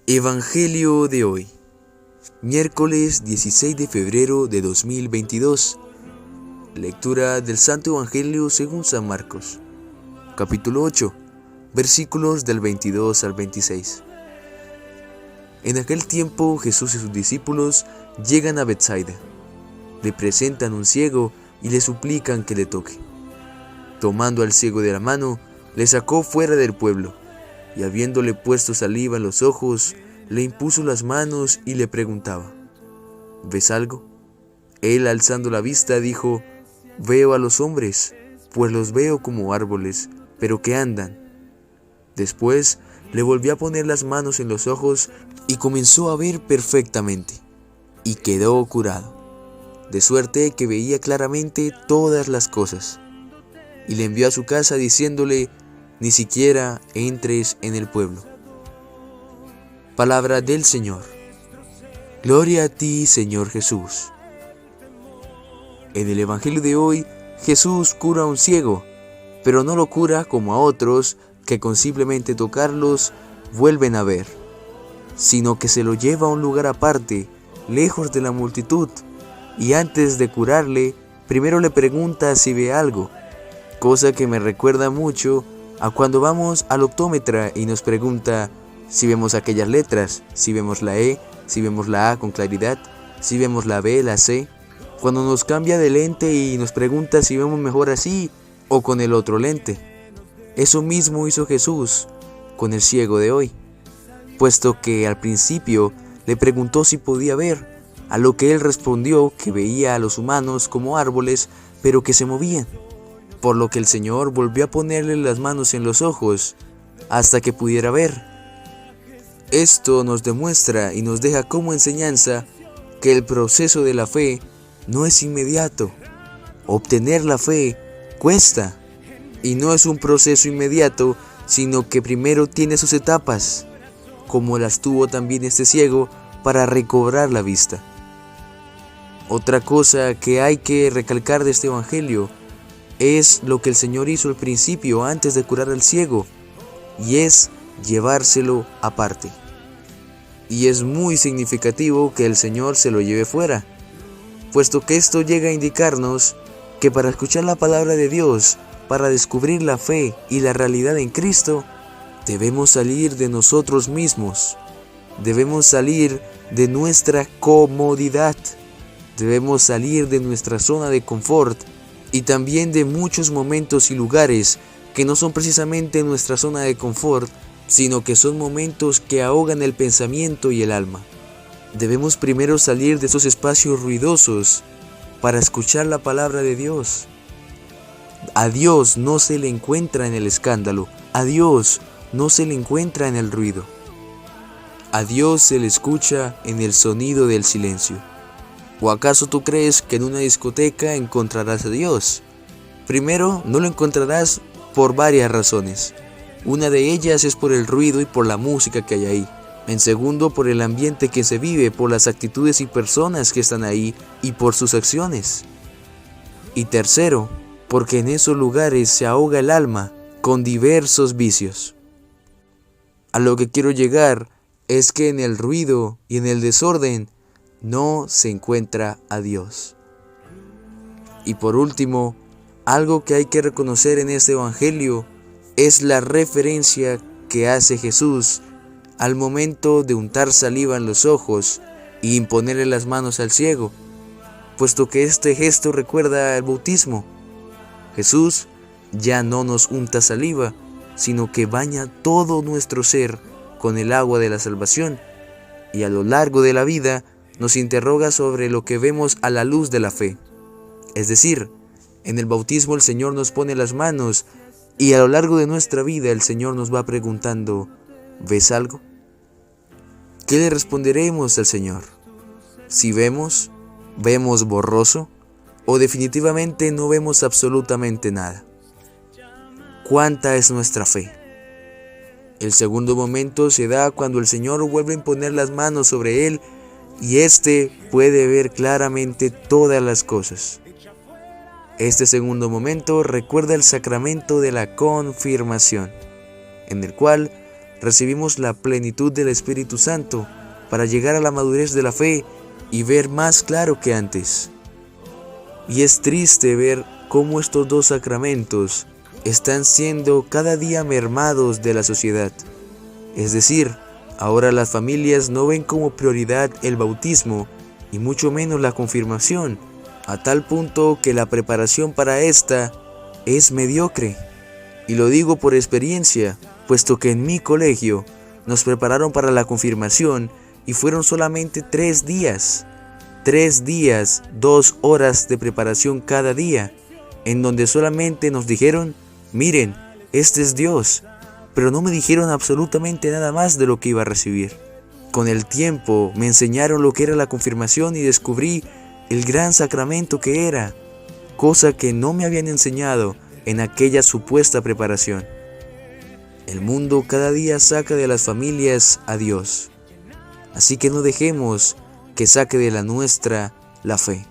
Evangelio de hoy, miércoles 16 de febrero de 2022. Lectura del Santo Evangelio según San Marcos, capítulo 8, versículos del 22 al 26. En aquel tiempo Jesús y sus discípulos llegan a Betsaida. Le presentan un ciego y le suplican que le toque. Tomando al ciego de la mano, le sacó fuera del pueblo, y habiéndole puesto saliva en los ojos, le impuso las manos y le preguntaba: ¿ves algo? Él, alzando la vista, dijo: veo a los hombres, pues los veo como árboles, pero que andan. Después le volvió a poner las manos en los ojos y comenzó a ver perfectamente, y quedó curado, de suerte que veía claramente todas las cosas. Y le envió a su casa diciéndole: ni siquiera entres en el pueblo. Palabra del Señor. Gloria a ti, Señor Jesús. En el Evangelio de hoy, Jesús cura a un ciego, pero no lo cura como a otros que con simplemente tocarlos vuelven a ver, sino que se lo lleva a un lugar aparte, lejos de la multitud, y antes de curarle, primero le pregunta si ve algo, cosa que me recuerda mucho a cuando vamos al optómetra y nos pregunta si vemos aquellas letras, si vemos la E, si vemos la A con claridad, si vemos la B, la C. Cuando nos cambia de lente y nos pregunta si vemos mejor así o con el otro lente. Eso mismo hizo Jesús con el ciego de hoy, puesto que al principio le preguntó si podía ver, a lo que él respondió que veía a los humanos como árboles, pero que se movían. Por lo que el Señor volvió a ponerle las manos en los ojos hasta que pudiera ver. Esto nos demuestra y nos deja como enseñanza que el proceso de la fe no es inmediato. Obtener la fe cuesta, y no es un proceso inmediato, sino que primero tiene sus etapas, como las tuvo también este ciego para recobrar la vista. Otra cosa que hay que recalcar de este Evangelio es lo que el Señor hizo al principio antes de curar al ciego, y es llevárselo aparte. Y es muy significativo que el Señor se lo lleve fuera, puesto que esto llega a indicarnos que para escuchar la palabra de Dios, para descubrir la fe y la realidad en Cristo, debemos salir de nosotros mismos, debemos salir de nuestra comodidad, debemos salir de nuestra zona de confort y también de muchos momentos y lugares que no son precisamente nuestra zona de confort, sino que son momentos que ahogan el pensamiento y el alma. Debemos primero salir de esos espacios ruidosos para escuchar la palabra de Dios. A Dios no se le encuentra en el escándalo, a Dios no se le encuentra en el ruido. A Dios se le escucha en el sonido del silencio. ¿O acaso tú crees que en una discoteca encontrarás a Dios? Primero, no lo encontrarás por varias razones. Una de ellas es por el ruido y por la música que hay ahí. En segundo, por el ambiente que se vive, por las actitudes y personas que están ahí y por sus acciones. Y tercero, porque en esos lugares se ahoga el alma con diversos vicios. A lo que quiero llegar es que en el ruido y en el desorden no se encuentra a Dios. Y por último, algo que hay que reconocer en este Evangelio es la referencia que hace Jesús al momento de untar saliva en los ojos y imponerle las manos al ciego, puesto que este gesto recuerda al bautismo. Jesús ya no nos unta saliva, sino que baña todo nuestro ser con el agua de la salvación, y a lo largo de la vida nos interroga sobre lo que vemos a la luz de la fe. Es decir, en el bautismo el Señor nos pone las manos y a lo largo de nuestra vida el Señor nos va preguntando: ¿ves algo? ¿Qué le responderemos al Señor? Si vemos borroso o definitivamente no vemos absolutamente nada. ¿Cuánta es nuestra fe? El segundo momento se da cuando el Señor vuelve a imponer las manos sobre él y éste puede ver claramente todas las cosas. Este segundo momento recuerda el sacramento de la confirmación, en el cual recibimos la plenitud del Espíritu Santo para llegar a la madurez de la fe y ver más claro que antes. Y es triste ver cómo estos dos sacramentos están siendo cada día mermados de la sociedad. Es decir, ahora las familias no ven como prioridad el bautismo y mucho menos la confirmación, a tal punto que la preparación para esta es mediocre. Y lo digo por experiencia, puesto que en mi colegio nos prepararon para la confirmación y fueron solamente 3 días. 3 días, 2 horas de preparación cada día, en donde solamente nos dijeron, miren, este es Dios, pero no me dijeron absolutamente nada más de lo que iba a recibir. Con el tiempo me enseñaron lo que era la confirmación y descubrí el gran sacramento que era, cosa que no me habían enseñado en aquella supuesta preparación. El mundo cada día saca de las familias a Dios, así que no dejemos que saque de la nuestra la fe.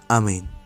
Amén.